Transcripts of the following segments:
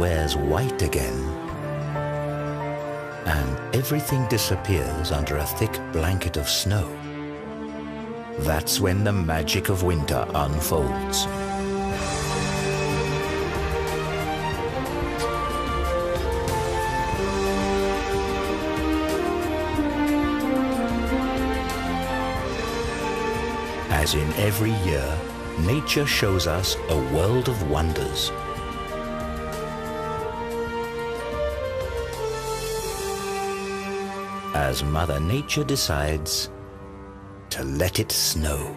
wears white again, and everything disappears under a thick blanket of snow, that's when the magic of winter unfolds. As in every year, nature shows us a world of wonders. As Mother Nature decides to let it snow.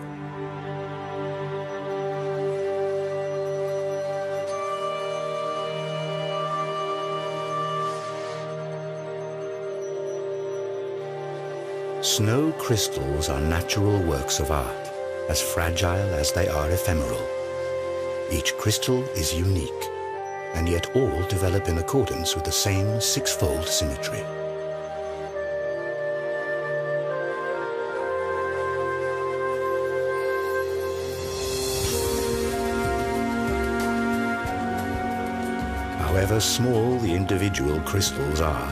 Snow crystals are natural works of art, as fragile as they are ephemeral. Each crystal is unique, and yet all develop in accordance with the same six-fold symmetry. However small the individual crystals are,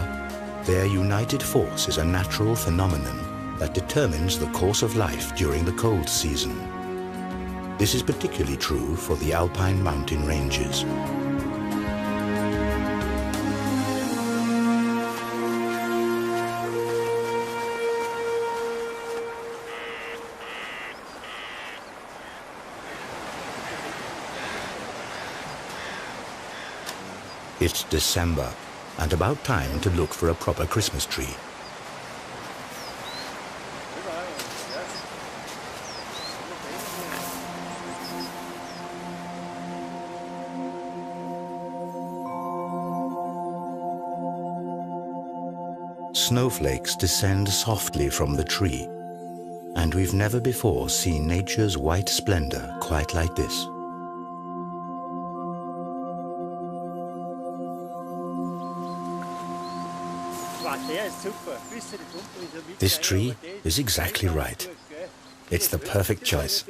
their united force is a natural phenomenon that determines the course of life during the cold season. This is particularly true for the alpine mountain ranges. It's December, and about time to look for a proper Christmas tree. Snowflakes descend softly from the tree, and we've never before seen nature's white splendor quite like this. This tree is exactly right. It's the perfect choice.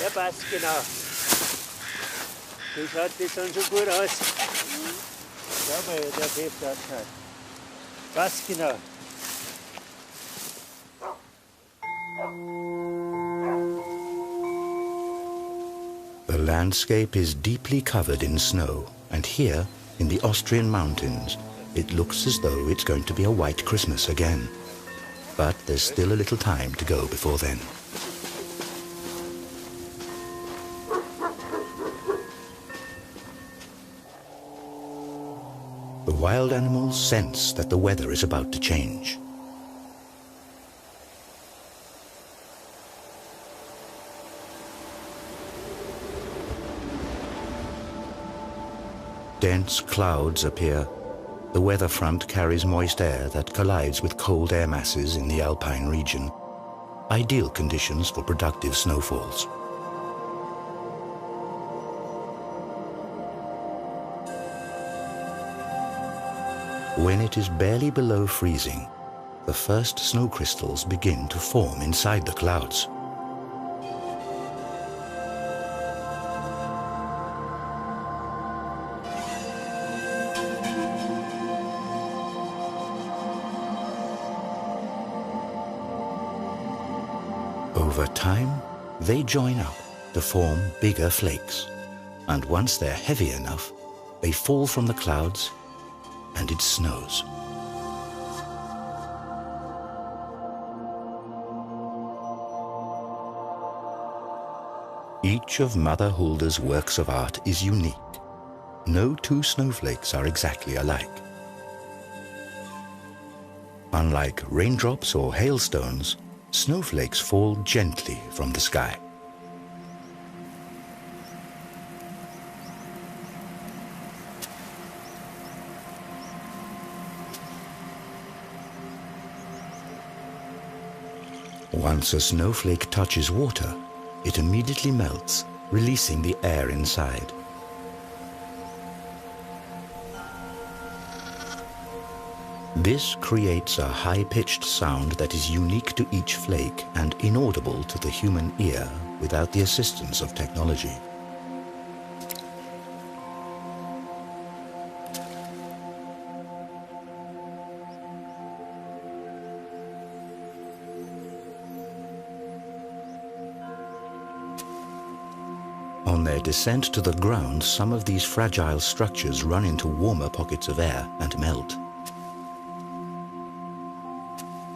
Ja, passt genau. So schaut das dann schon gut aus. Schau mal, wie der Heft ausschaut. Passt genau. The landscape is deeply covered in snow, and here, in the Austrian mountains, it looks as though it's going to be a white Christmas again. But there's still a little time to go before then. The wild animals sense that the weather is about to change. Dense clouds appear. The weather front carries moist air that collides with cold air masses in the alpine region. Ideal conditions for productive snowfalls. When it is barely below freezing, the first snow crystals begin to form inside the clouds. Over time, they join up to form bigger flakes, and once they're heavy enough, they fall from the clouds and it snows. Each of Mother Hulda's works of art is unique. No two snowflakes are exactly alike. Unlike raindrops or hailstones, snowflakes fall gently from the sky. Once a snowflake touches water, it immediately melts, releasing the air inside. This creates a high-pitched sound that is unique to each flake and inaudible to the human ear without the assistance of technology. On their descent to the ground, some of these fragile structures run into warmer pockets of air and melt.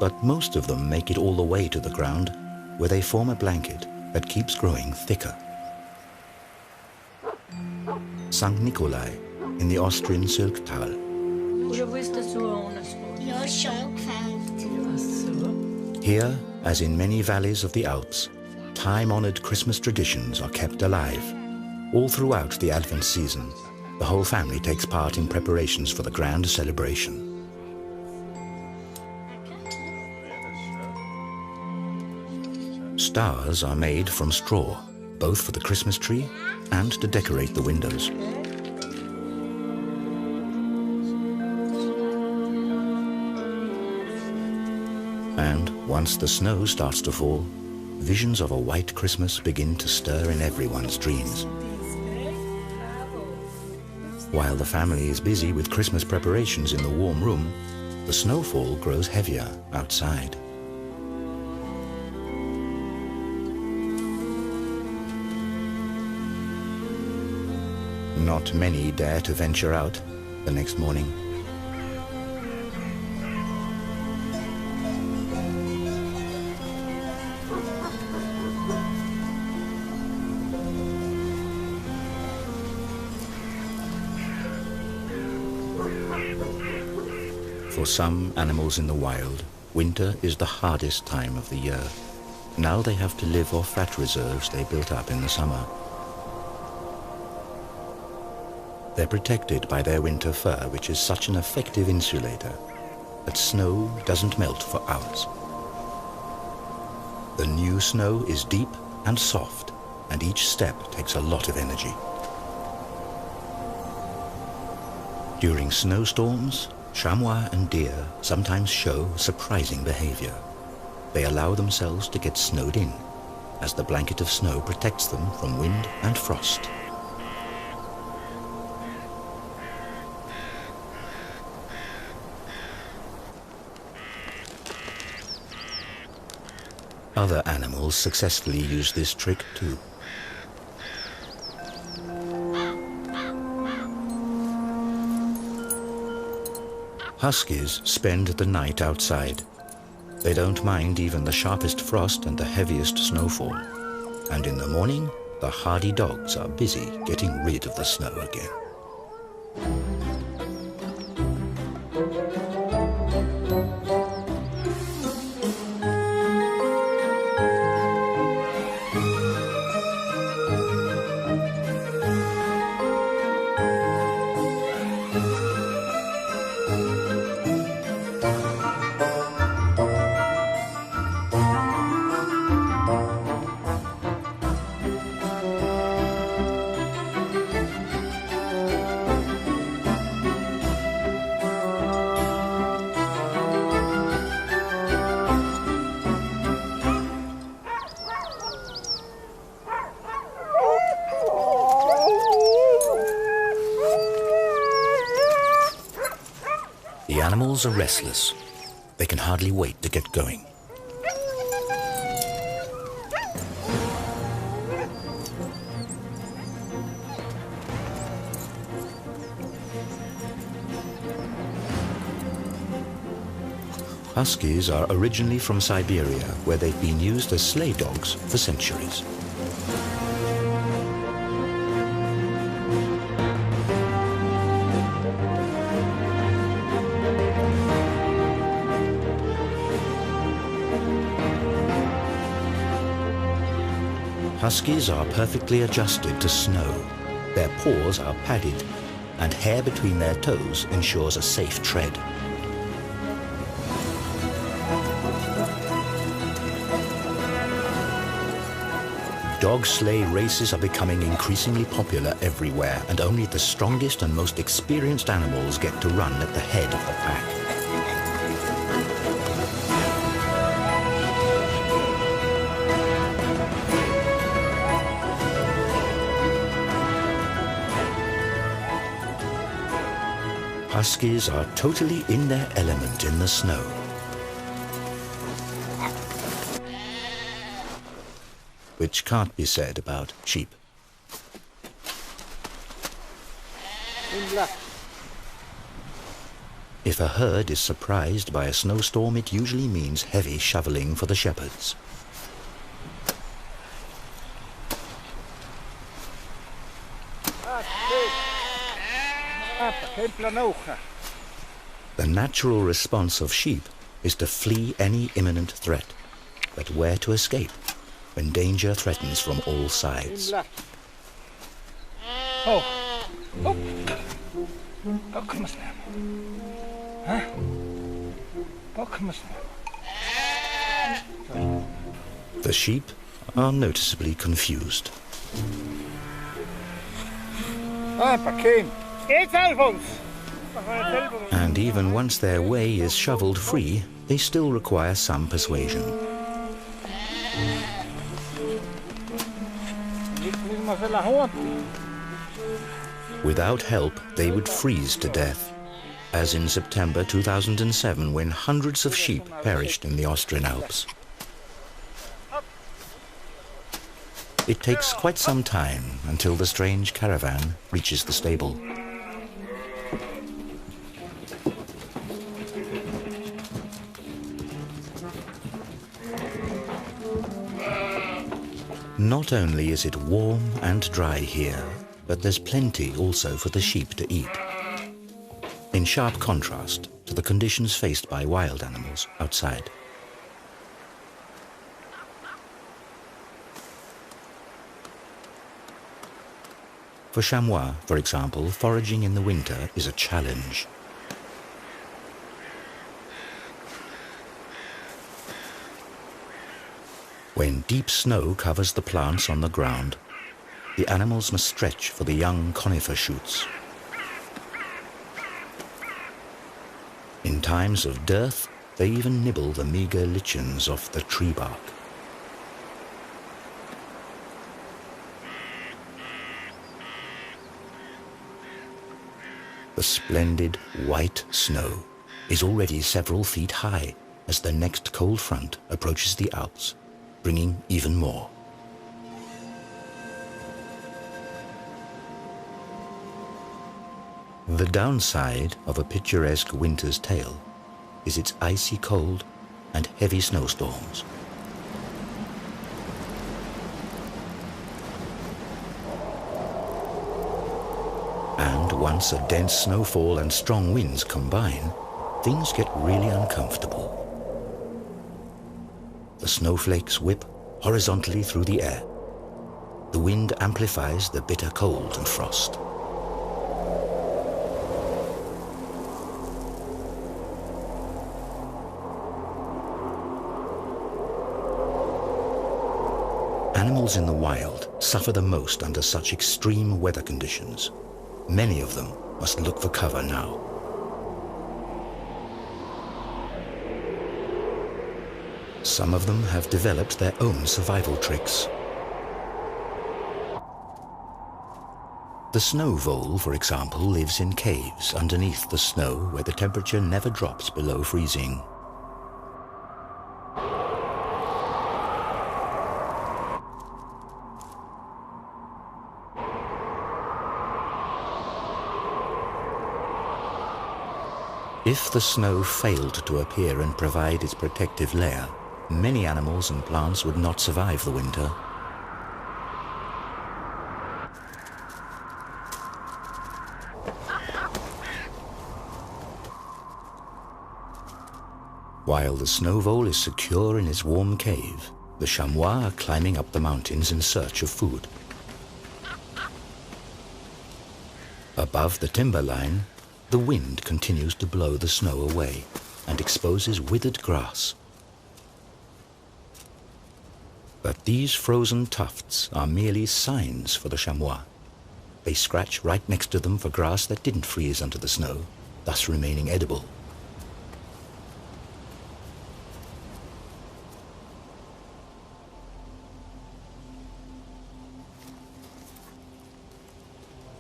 But most of them make it all the way to the ground, where they form a blanket that keeps growing thicker. St. Nikolai in the Austrian Sylktal. Here, as in many valleys of the Alps, time-honored Christmas traditions are kept alive. All throughout the Advent season, the whole family takes part in preparations for the grand celebration. Stars are made from straw, both for the Christmas tree and to decorate the windows. And once the snow starts to fall, visions of a white Christmas begin to stir in everyone's dreams. While the family is busy with Christmas preparations in the warm room, the snowfall grows heavier outside. Not many dare to venture out the next morning. For some animals in the wild, winter is the hardest time of the year. Now they have to live off fat reserves they built up in the summer. They're protected by their winter fur, which is such an effective insulator that snow doesn't melt for hours. The new snow is deep and soft, and each step takes a lot of energy. During snowstorms, chamois and deer sometimes show surprising behavior. They allow themselves to get snowed in, as the blanket of snow protects them from wind and frost. Other animals successfully use this trick too. Huskies spend the night outside. They don't mind even the sharpest frost and the heaviest snowfall. And in the morning, the hardy dogs are busy getting rid of the snow again. The animals are restless. They can hardly wait to get going. Huskies are originally from Siberia, where they've been used as sleigh dogs for centuries. Huskies are perfectly adjusted to snow. Their paws are padded, and hair between their toes ensures a safe tread. Dog sleigh races are becoming increasingly popular everywhere, and only the strongest and most experienced animals get to run at the head of the pack. Huskies are totally in their element in the snow. Which can't be said about sheep. If a herd is surprised by a snowstorm, it usually means heavy shoveling for the shepherds. The natural response of sheep is to flee any imminent threat, but where to escape when danger threatens from all sides. The sheep are noticeably confused. And even once their way is shoveled free, they still require some persuasion. Without help, they would freeze to death, as in September 2007 when hundreds of sheep perished in the Austrian Alps. It takes quite some time until the strange caravan reaches the stable. Not only is it warm and dry here, but there's plenty also for the sheep to eat, in sharp contrast to the conditions faced by wild animals outside. For chamois, for example, foraging in the winter is a challenge. When deep snow covers the plants on the ground, the animals must stretch for the young conifer shoots. In times of dearth, they even nibble the meager lichens off the tree bark. The splendid white snow is already several feet high as the next cold front approaches the Alps, bringing even more. The downside of a picturesque winter's tale is its icy cold and heavy snowstorms. And once a dense snowfall and strong winds combine, things get really uncomfortable. The snowflakes whip horizontally through the air. The wind amplifies the bitter cold and frost. Animals in the wild suffer the most under such extreme weather conditions. Many of them must look for cover now. Some of them have developed their own survival tricks. The snow vole, for example, lives in caves underneath the snow where the temperature never drops below freezing. If the snow failed to appear and provide its protective layer, many animals and plants would not survive the winter. While the snow vole is secure in its warm cave, the chamois are climbing up the mountains in search of food. Above the timberline, the wind continues to blow the snow away and exposes withered grass. But these frozen tufts are merely signs for the chamois. They scratch right next to them for grass that didn't freeze under the snow, thus remaining edible.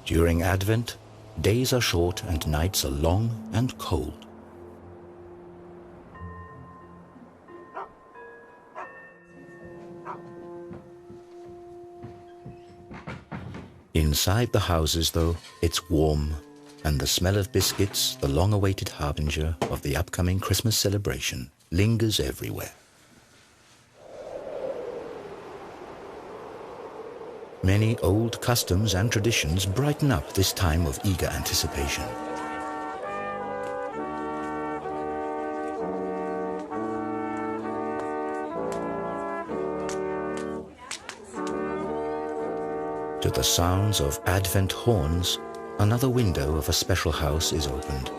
During Advent, days are short and nights are long and cold. Inside the houses, though, it's warm, and the smell of biscuits, the long-awaited harbinger of the upcoming Christmas celebration, lingers everywhere. Many old customs and traditions brighten up this time of eager anticipation. To the sounds of Advent horns, another window of a special house is opened.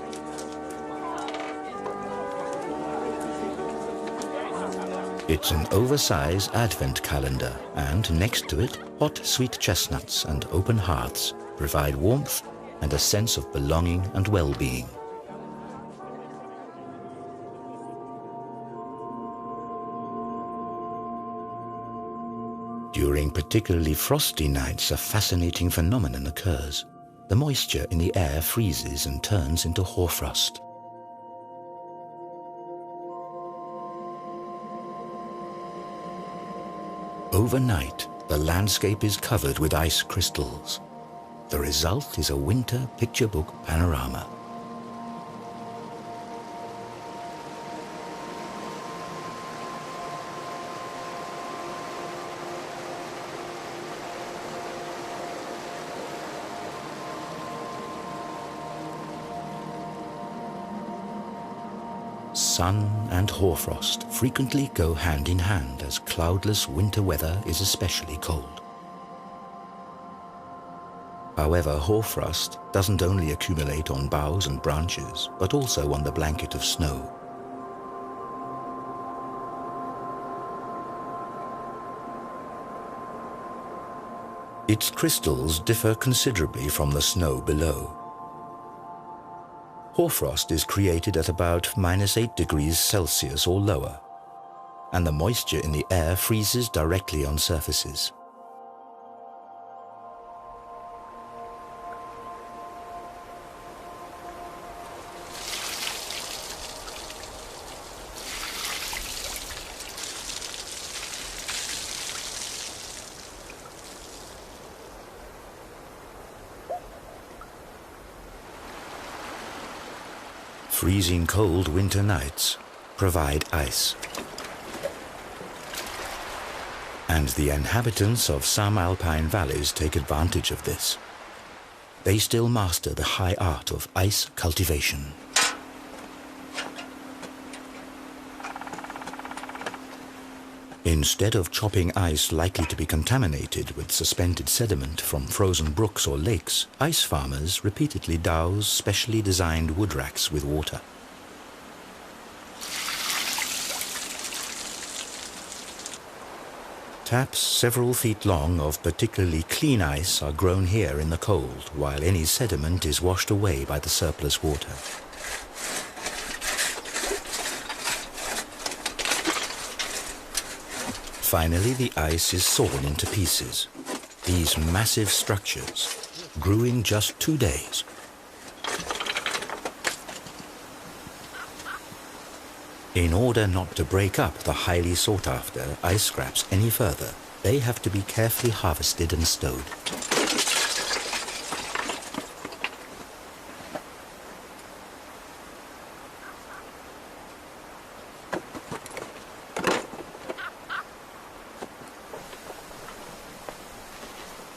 It's an oversized Advent calendar, and next to it, hot sweet chestnuts and open hearths provide warmth and a sense of belonging and well-being. During particularly frosty nights, a fascinating phenomenon occurs. The moisture in the air freezes and turns into hoarfrost. Overnight, the landscape is covered with ice crystals. The result is a winter picture book panorama. Sun and hoarfrost frequently go hand in hand, as cloudless winter weather is especially cold. However, hoarfrost doesn't only accumulate on boughs and branches, but also on the blanket of snow. Its crystals differ considerably from the snow below. Hoarfrost is created at about -8 degrees Celsius or lower, and the moisture in the air freezes directly on surfaces. Freezing cold winter nights provide ice. And the inhabitants of some alpine valleys take advantage of this. They still master the high art of ice cultivation. Instead of chopping ice likely to be contaminated with suspended sediment from frozen brooks or lakes, ice farmers repeatedly douse specially designed wood racks with water. Taps several feet long of particularly clean ice are grown here in the cold, while any sediment is washed away by the surplus water. Finally, the ice is sawn into pieces. These massive structures grew in just 2 days. In order not to break up the highly sought-after ice scraps any further, they have to be carefully harvested and stowed.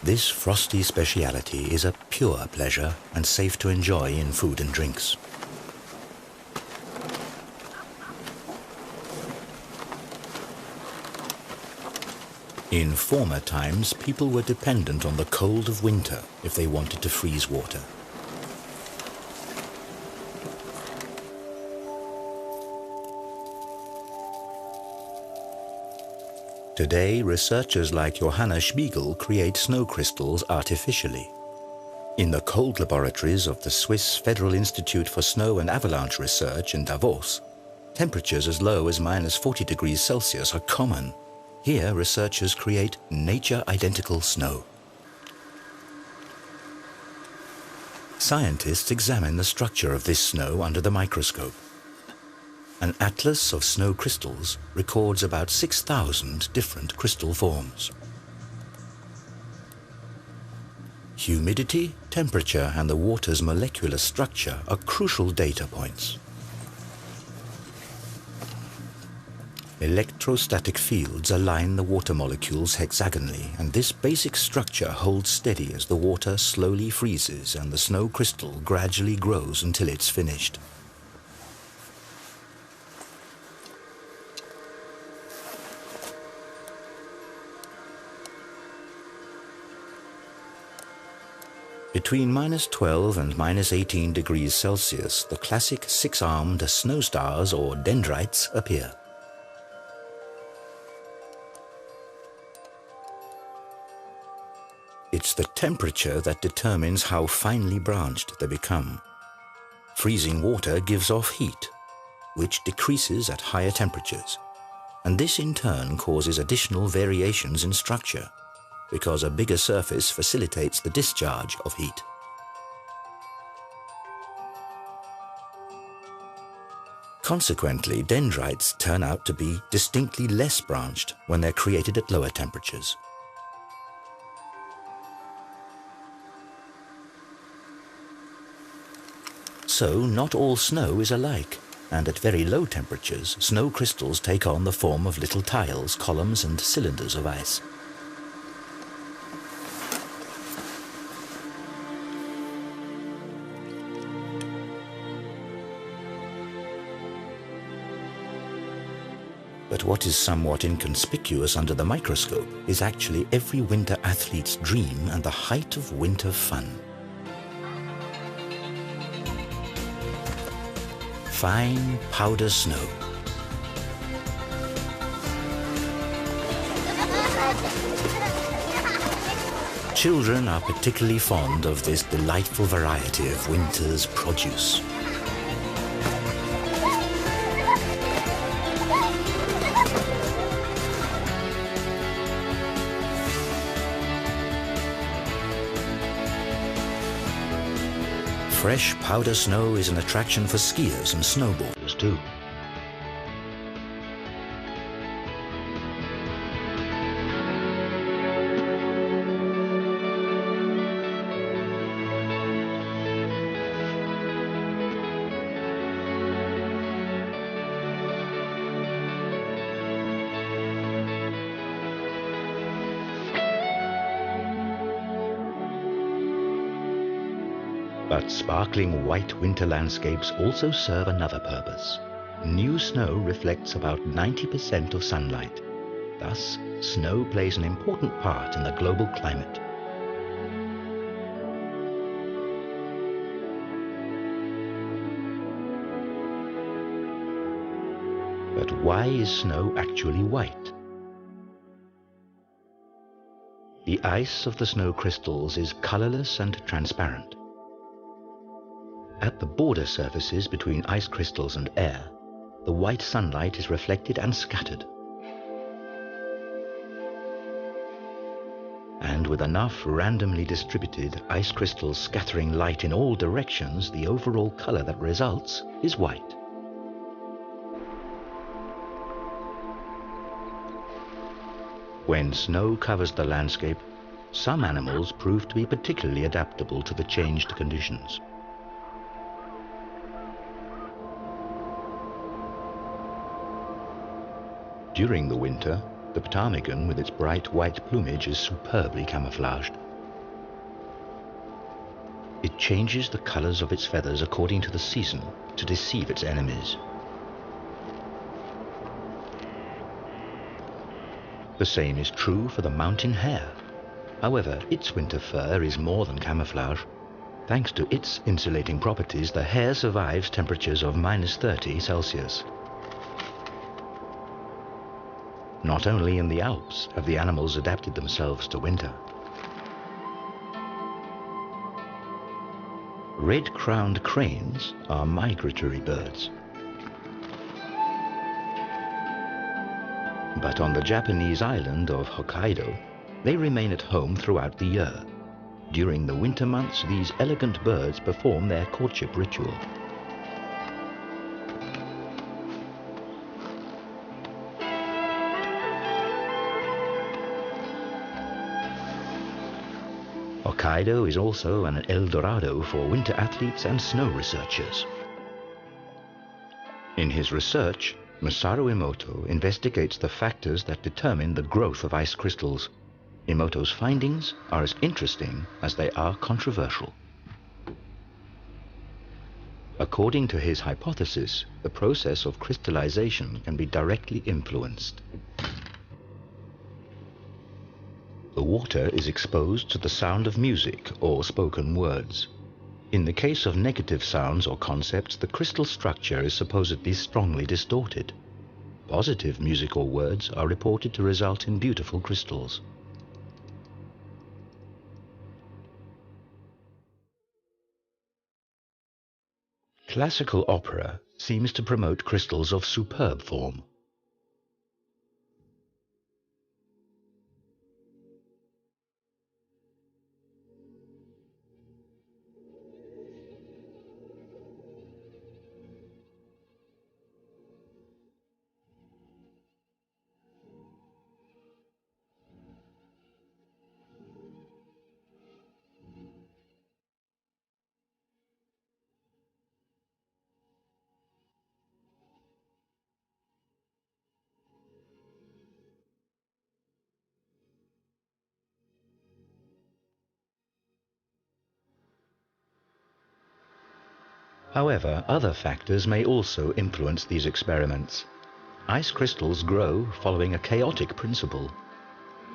This frosty speciality is a pure pleasure and safe to enjoy in food and drinks. In former times, people were dependent on the cold of winter if they wanted to freeze water. Today, researchers like Johanna Spiegel create snow crystals artificially. In the cold laboratories of the Swiss Federal Institute for Snow and Avalanche Research in Davos, temperatures as low as -40 degrees Celsius are common. Here, researchers create nature-identical snow. Scientists examine the structure of this snow under the microscope. An atlas of snow crystals records about 6,000 different crystal forms. Humidity, temperature, and the water's molecular structure are crucial data points. Electrostatic fields align the water molecules hexagonally, and this basic structure holds steady as the water slowly freezes and the snow crystal gradually grows until it's finished. Between -12 and -18 degrees Celsius, the classic six-armed snow stars or dendrites appear. It's the temperature that determines how finely branched they become. Freezing water gives off heat, which decreases at higher temperatures, and this in turn causes additional variations in structure, because a bigger surface facilitates the discharge of heat. Consequently, dendrites turn out to be distinctly less branched when they're created at lower temperatures. So, not all snow is alike, and at very low temperatures, snow crystals take on the form of little tiles, columns, and cylinders of ice. But what is somewhat inconspicuous under the microscope is actually every winter athlete's dream and the height of winter fun. Fine powder snow. Children are particularly fond of this delightful variety of winter's produce. Fresh powder snow is an attraction for skiers and snowboarders too. But sparkling white winter landscapes also serve another purpose. New snow reflects about 90% of sunlight. Thus, snow plays an important part in the global climate. But why is snow actually white? The ice of the snow crystals is colorless and transparent. At the border surfaces between ice crystals and air, the white sunlight is reflected and scattered. And with enough randomly distributed ice crystals scattering light in all directions, the overall color that results is white. When snow covers the landscape, some animals prove to be particularly adaptable to the changed conditions. During the winter, the ptarmigan with its bright white plumage is superbly camouflaged. It changes the colors of its feathers according to the season to deceive its enemies. The same is true for the mountain hare. However, its winter fur is more than camouflage. Thanks to its insulating properties, the hare survives temperatures of -30 Celsius. Not only in the Alps have the animals adapted themselves to winter. Red-crowned cranes are migratory birds. But on the Japanese island of Hokkaido, they remain at home throughout the year. During the winter months, these elegant birds perform their courtship ritual. Hokkaido is also an El Dorado for winter athletes and snow researchers. In his research, Masaru Emoto investigates the factors that determine the growth of ice crystals. Emoto's findings are as interesting as they are controversial. According to his hypothesis, the process of crystallization can be directly influenced. The water is exposed to the sound of music or spoken words. In the case of negative sounds or concepts, the crystal structure is supposedly strongly distorted. Positive music or words are reported to result in beautiful crystals. Classical opera seems to promote crystals of superb form. However, other factors may also influence these experiments. Ice crystals grow following a chaotic principle.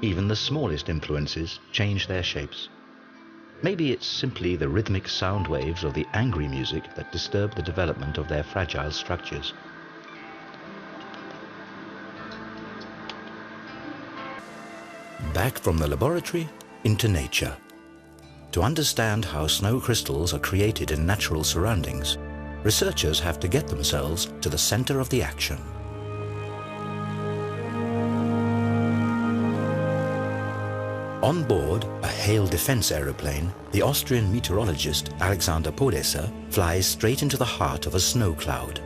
Even the smallest influences change their shapes. Maybe it's simply the rhythmic sound waves of the angry music that disturb the development of their fragile structures. Back from the laboratory into nature. To understand how snow crystals are created in natural surroundings, researchers have to get themselves to the center of the action. On board a hail defense aeroplane, the Austrian meteorologist Alexander Podesser flies straight into the heart of a snow cloud.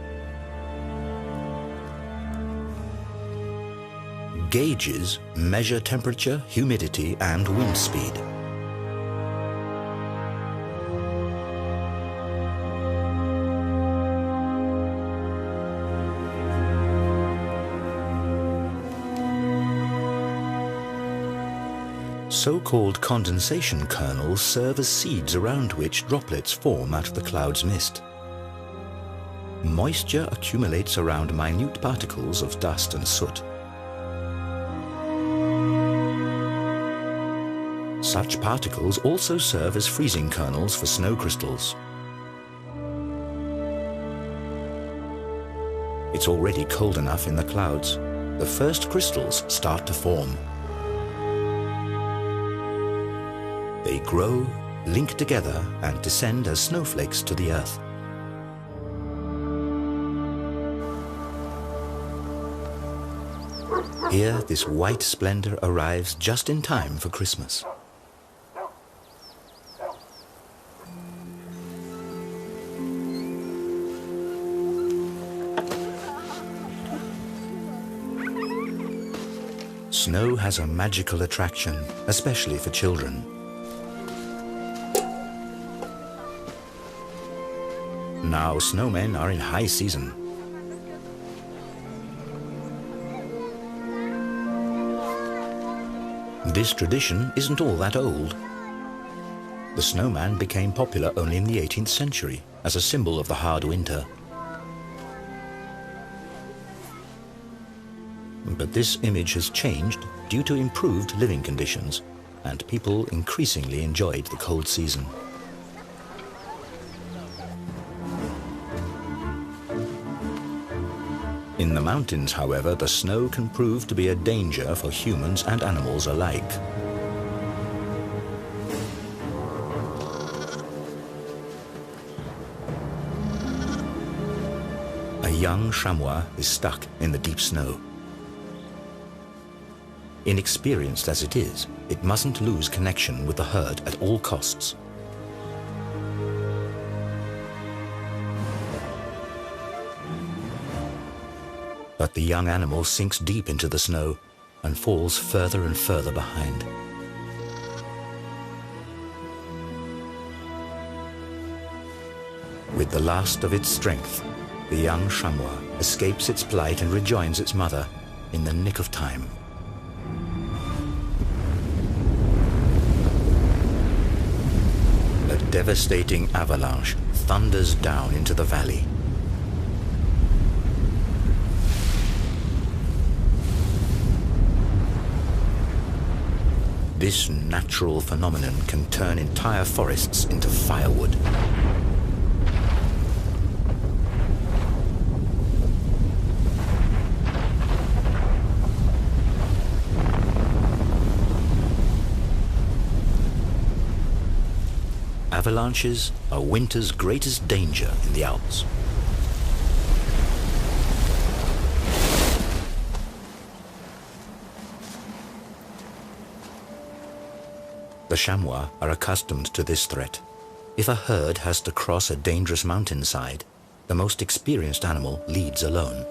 Gauges measure temperature, humidity, and wind speed. So-called condensation kernels serve as seeds around which droplets form out of the cloud's mist. Moisture accumulates around minute particles of dust and soot. Such particles also serve as freezing kernels for snow crystals. It's already cold enough in the clouds. The first crystals start to form. They grow, link together, and descend as snowflakes to the earth. Here, this white splendor arrives just in time for Christmas. Snow has a magical attraction, especially for children. Now snowmen are in high season. This tradition isn't all that old. The snowman became popular only in the 18th century as a symbol of the hard winter. But this image has changed due to improved living conditions, and people increasingly enjoyed the cold season. In the mountains, however, the snow can prove to be a danger for humans and animals alike. A young chamois is stuck in the deep snow. Inexperienced as it is, it mustn't lose connection with the herd at all costs. But the young animal sinks deep into the snow and falls further and further behind. With the last of its strength, the young chamois escapes its plight and rejoins its mother in the nick of time. A devastating avalanche thunders down into the valley. This natural phenomenon can turn entire forests into firewood. Avalanches are winter's greatest danger in the Alps. The chamois are accustomed to this threat. If a herd has to cross a dangerous mountainside, the most experienced animal leads alone.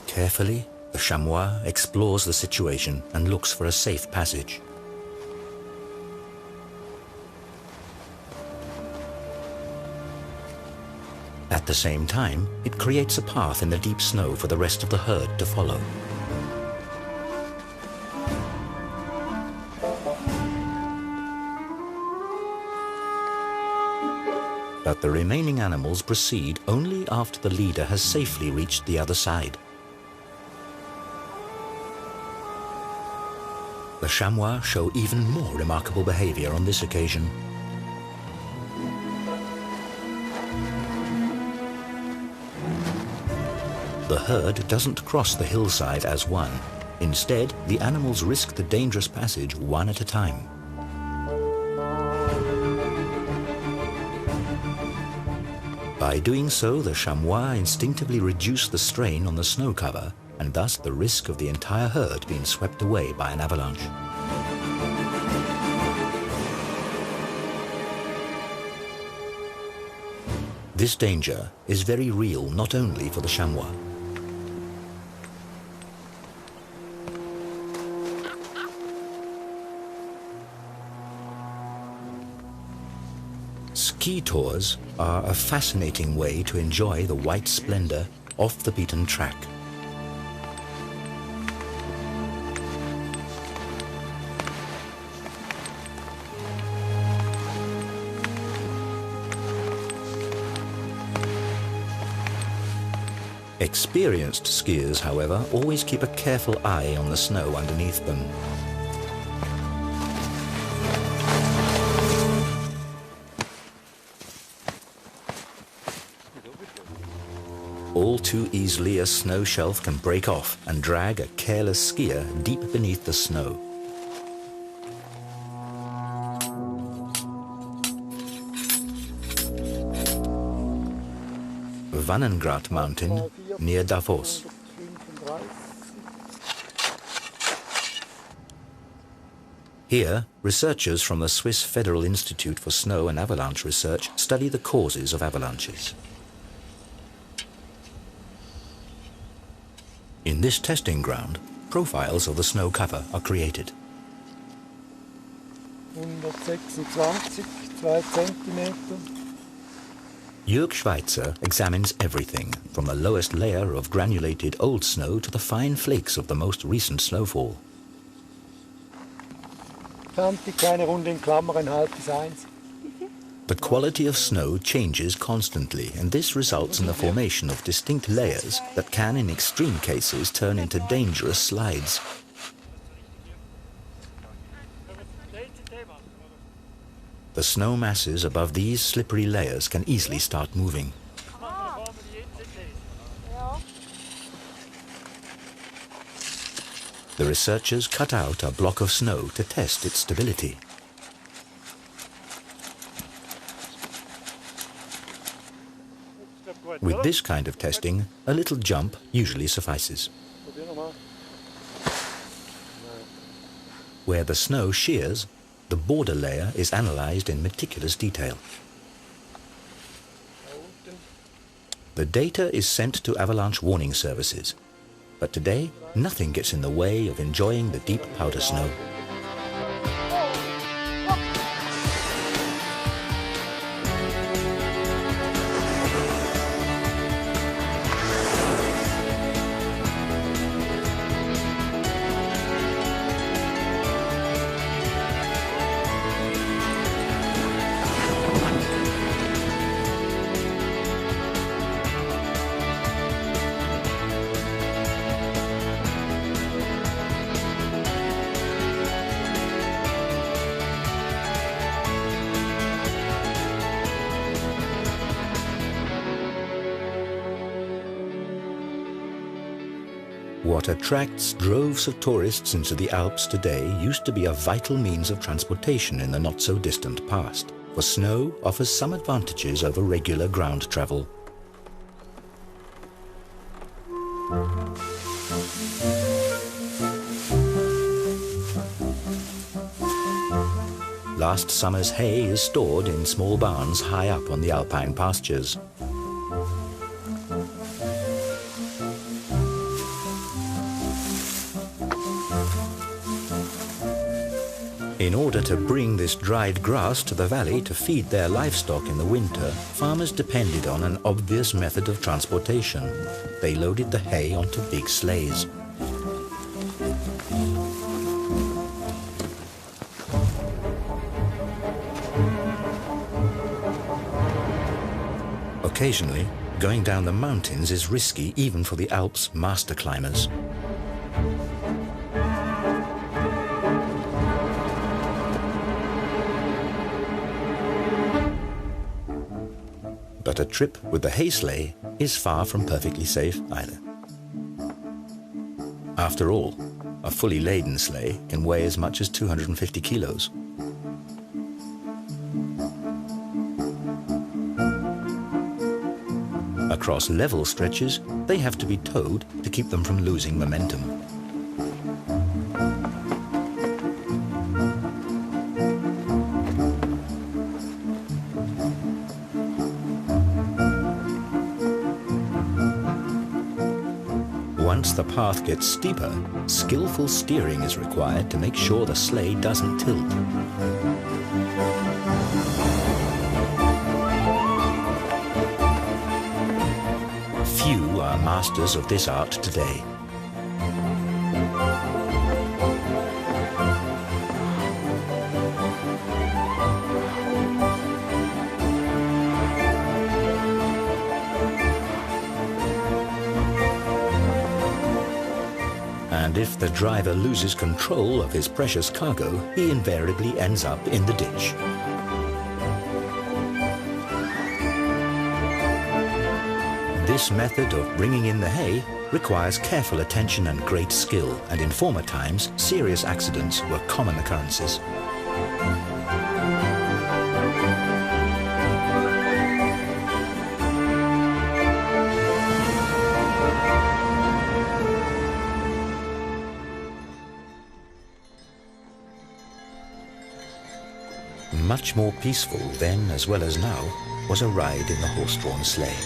Carefully, the chamois explores the situation and looks for a safe passage. At the same time, it creates a path in the deep snow for the rest of the herd to follow. But the remaining animals proceed only after the leader has safely reached the other side. The chamois show even more remarkable behavior on this occasion. The herd doesn't cross the hillside as one. Instead, the animals risk the dangerous passage one at a time. By doing so, the chamois instinctively reduce the strain on the snow cover and thus the risk of the entire herd being swept away by an avalanche. This danger is very real not only for the chamois. Ski tours are a fascinating way to enjoy the white splendor off the beaten track. Experienced skiers, however, always keep a careful eye on the snow underneath them. All too easily, a snow shelf can break off and drag a careless skier deep beneath the snow. Wannengrat Mountain, near Davos. Here, researchers from the Swiss Federal Institute for Snow and Avalanche Research study the causes of avalanches. In this testing ground, profiles of the snow cover are created. 126, 2 Zentimeter. Jörg Schweitzer examines everything, from the lowest layer of granulated old snow to the fine flakes of the most recent snowfall. 20 kleine Runde in Klammern, halb bis 1. The quality of snow changes constantly, and this results in the formation of distinct layers that can, in extreme cases, turn into dangerous slides. The snow masses above these slippery layers can easily start moving. The researchers cut out a block of snow to test its stability. With this kind of testing, a little jump usually suffices. Probier nochmal. Where the snow shears, the border layer is analyzed in meticulous detail. Da unten. The data is sent to avalanche warning services. But today, nothing gets in the way of enjoying the deep powder snow. What attracts droves of tourists into the Alps today used to be a vital means of transportation in the not-so-distant past, for snow offers some advantages over regular ground travel. Last summer's hay is stored in small barns high up on the alpine pastures. In order to bring this dried grass to the valley to feed their livestock in the winter, farmers depended on an obvious method of transportation. They loaded the hay onto big sleighs. Occasionally, going down the mountains is risky even for the Alps' master climbers. But a trip with the hay sleigh is far from perfectly safe either. After all, a fully laden sleigh can weigh as much as 250 kilos. Across level stretches, they have to be towed to keep them from losing momentum. Once the path gets steeper, skillful steering is required to make sure the sleigh doesn't tilt. Few are masters of this art today. And if the driver loses control of his precious cargo, he invariably ends up in the ditch. This method of bringing in the hay requires careful attention and great skill, and in former times, serious accidents were common occurrences. Much more peaceful then as well as now was a ride in the horse-drawn sleigh.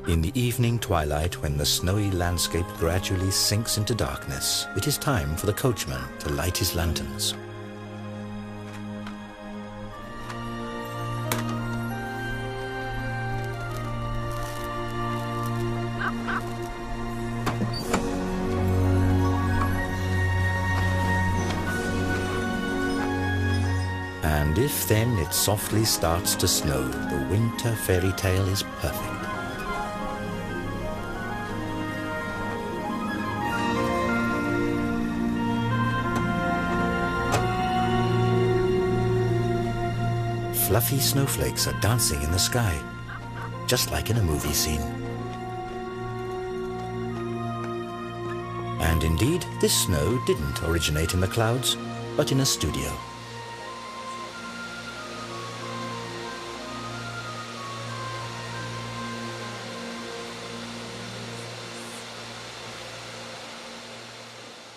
In the evening twilight, when the snowy landscape gradually sinks into darkness, it is time for the coachman to light his lanterns. And if then it softly starts to snow, the winter fairy tale is perfect. Fluffy snowflakes are dancing in the sky, just like in a movie scene. And indeed, this snow didn't originate in the clouds, but in a studio.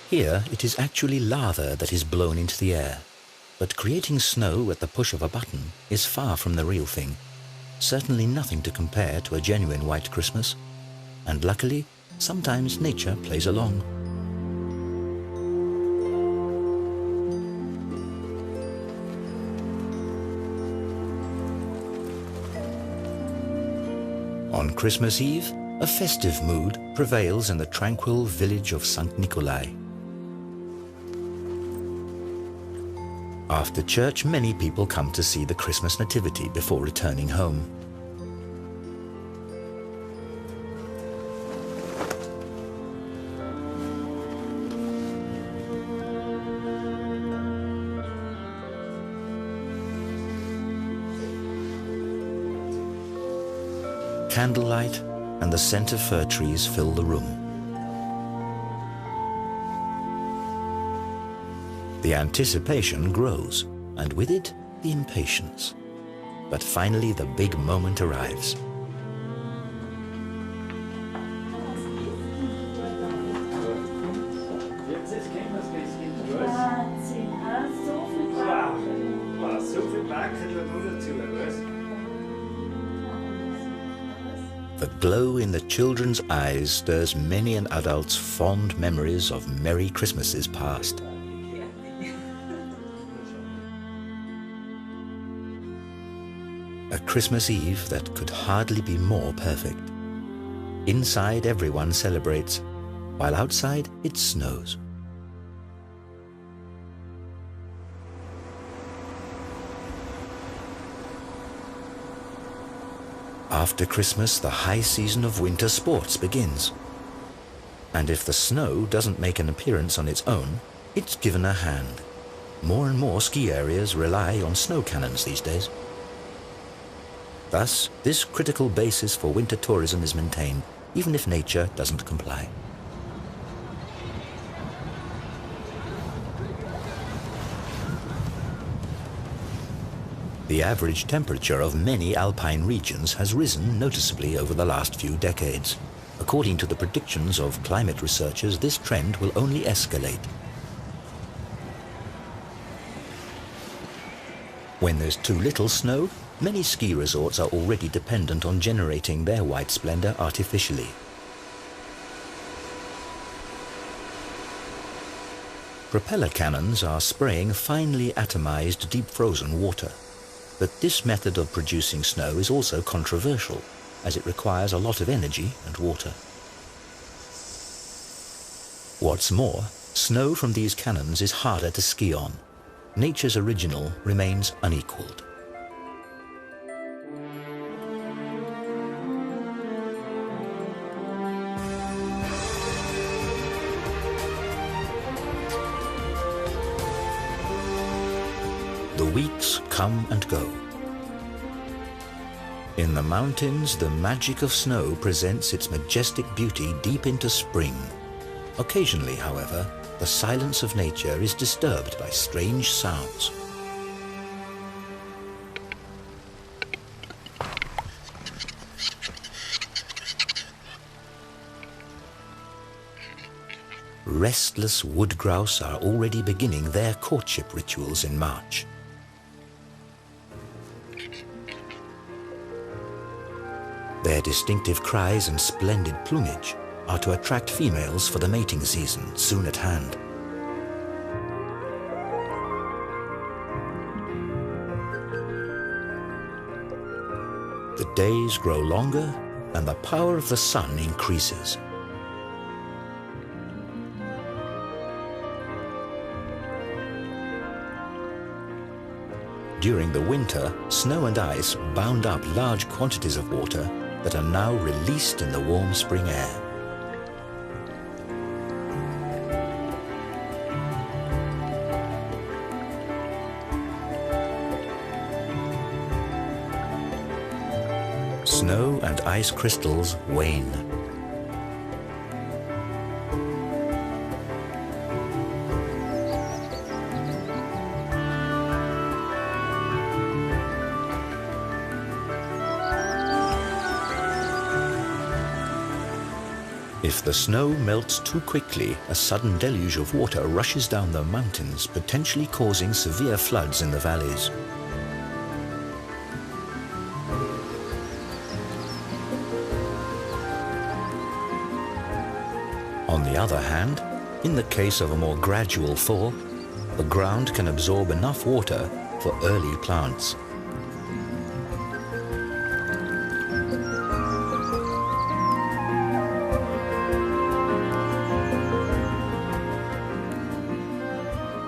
Here it is actually lava that is blown into the air, but creating snow at the push of a button is far from the real thing. Certainly nothing to compare to a genuine white Christmas. And luckily, sometimes nature plays along. On Christmas Eve, a festive mood prevails in the tranquil village of St. Nikolai. After church, many people come to see the Christmas nativity before returning home. Candlelight and the scent of fir trees fill the room. The anticipation grows, and with it, the impatience. But finally, the big moment arrives. The glow in the children's eyes stirs many an adult's fond memories of merry Christmases past. A Christmas Eve that could hardly be more perfect. Inside, everyone celebrates, while outside it snows. After Christmas, the high season of winter sports begins. And if the snow doesn't make an appearance on its own, it's given a hand. More and more ski areas rely on snow cannons these days. Thus, this critical basis for winter tourism is maintained, even if nature doesn't comply. The average temperature of many alpine regions has risen noticeably over the last few decades. According to the predictions of climate researchers, this trend will only escalate. When there's too little snow, many ski resorts are already dependent on generating their white splendor artificially. Propeller cannons are spraying finely atomized deep frozen water. But this method of producing snow is also controversial, as it requires a lot of energy and water. What's more, snow from these cannons is harder to ski on. Nature's original remains unequaled. The weeks come and go. In the mountains, the magic of snow presents its majestic beauty deep into spring. Occasionally, however, the silence of nature is disturbed by strange sounds. Restless wood grouse are already beginning their courtship rituals in March. Their distinctive cries and splendid plumage are to attract females for the mating season soon at hand. The days grow longer and the power of the sun increases. During the winter, snow and ice bound up large quantities of water that are now released in the warm spring air. Snow and ice crystals wane. If the snow melts too quickly, a sudden deluge of water rushes down the mountains, potentially causing severe floods in the valleys. On the other hand, in the case of a more gradual thaw, the ground can absorb enough water for early plants.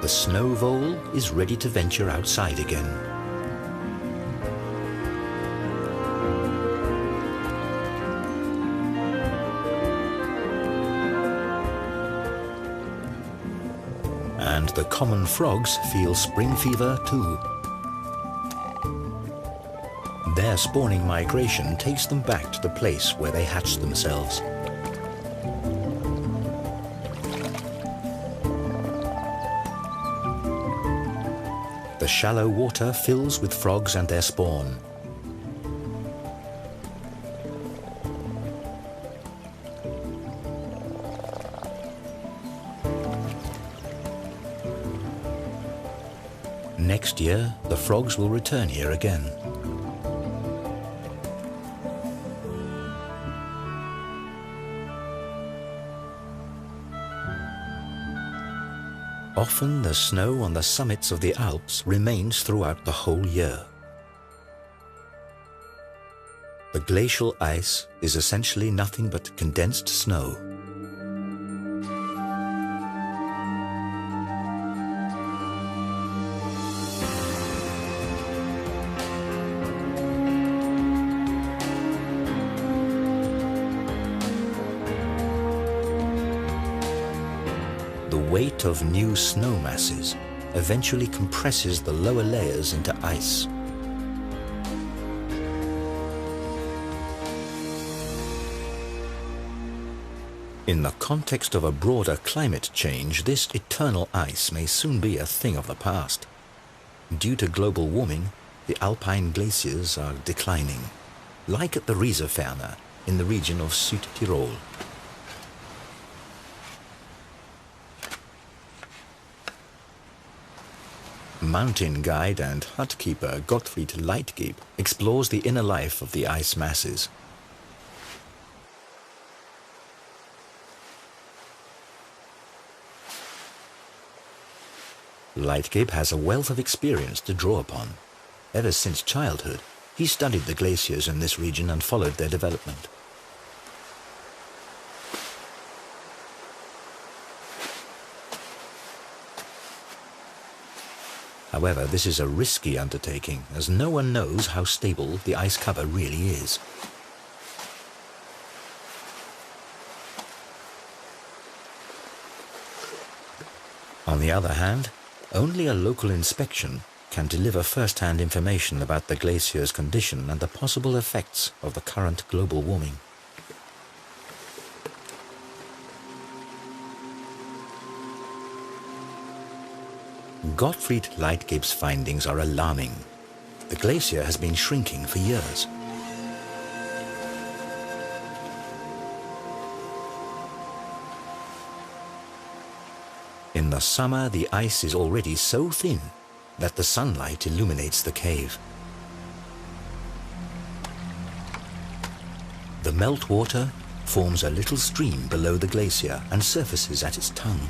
The snow vole is ready to venture outside again. And the common frogs feel spring fever too. Their spawning migration takes them back to the place where they hatched themselves. The shallow water fills with frogs and their spawn. Next year, the frogs will return here again. Often the snow on the summits of the Alps remains throughout the whole year. The glacial ice is essentially nothing but condensed snow. The weight of new snow masses eventually compresses the lower layers into ice. In the context of a broader climate change, this eternal ice may soon be a thing of the past. Due to global warming, the alpine glaciers are declining, like at the Rieserferner in the region of Südtirol. Mountain guide and hut keeper Gottfried Leitgeb explores the inner life of the ice masses. Leitgeb has a wealth of experience to draw upon. Ever since childhood, he studied the glaciers in this region and followed their development. However, this is a risky undertaking, as no one knows how stable the ice cover really is. On the other hand, only a local inspection can deliver first-hand information about the glacier's condition and the possible effects of the current global warming. Gottfried Leitgeb's findings are alarming. The glacier has been shrinking for years. In the summer, the ice is already so thin that the sunlight illuminates the cave. The meltwater forms a little stream below the glacier and surfaces at its tongue.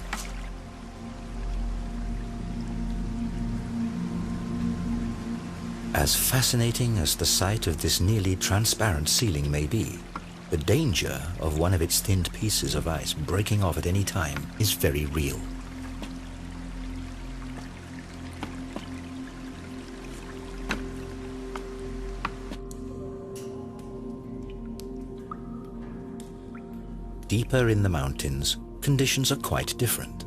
As fascinating as the sight of this nearly transparent ceiling may be, the danger of one of its thinned pieces of ice breaking off at any time is very real. Deeper in the mountains, conditions are quite different.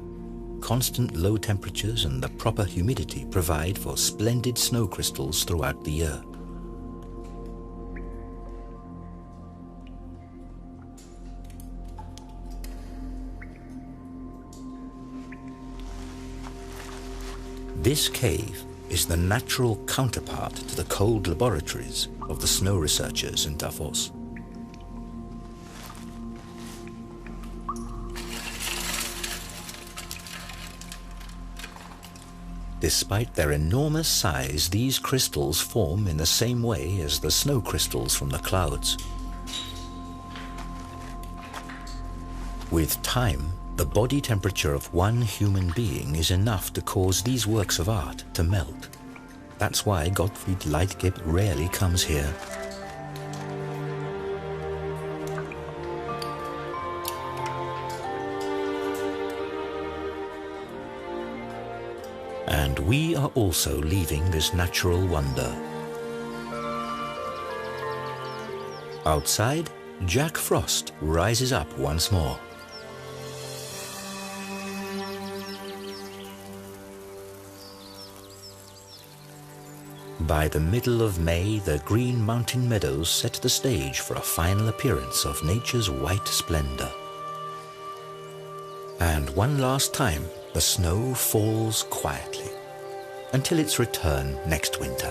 Constant low temperatures and the proper humidity provide for splendid snow crystals throughout the year. This cave is the natural counterpart to the cold laboratories of the snow researchers in Davos. Despite their enormous size, these crystals form in the same way as the snow crystals from the clouds. With time, the body temperature of one human being is enough to cause these works of art to melt. That's why Gottfried Leitgeb rarely comes here. And we are also leaving this natural wonder. Outside, Jack Frost rises up once more. By the middle of May, the green mountain meadows set the stage for a final appearance of nature's white splendor. And one last time, the snow falls quietly until its return next winter.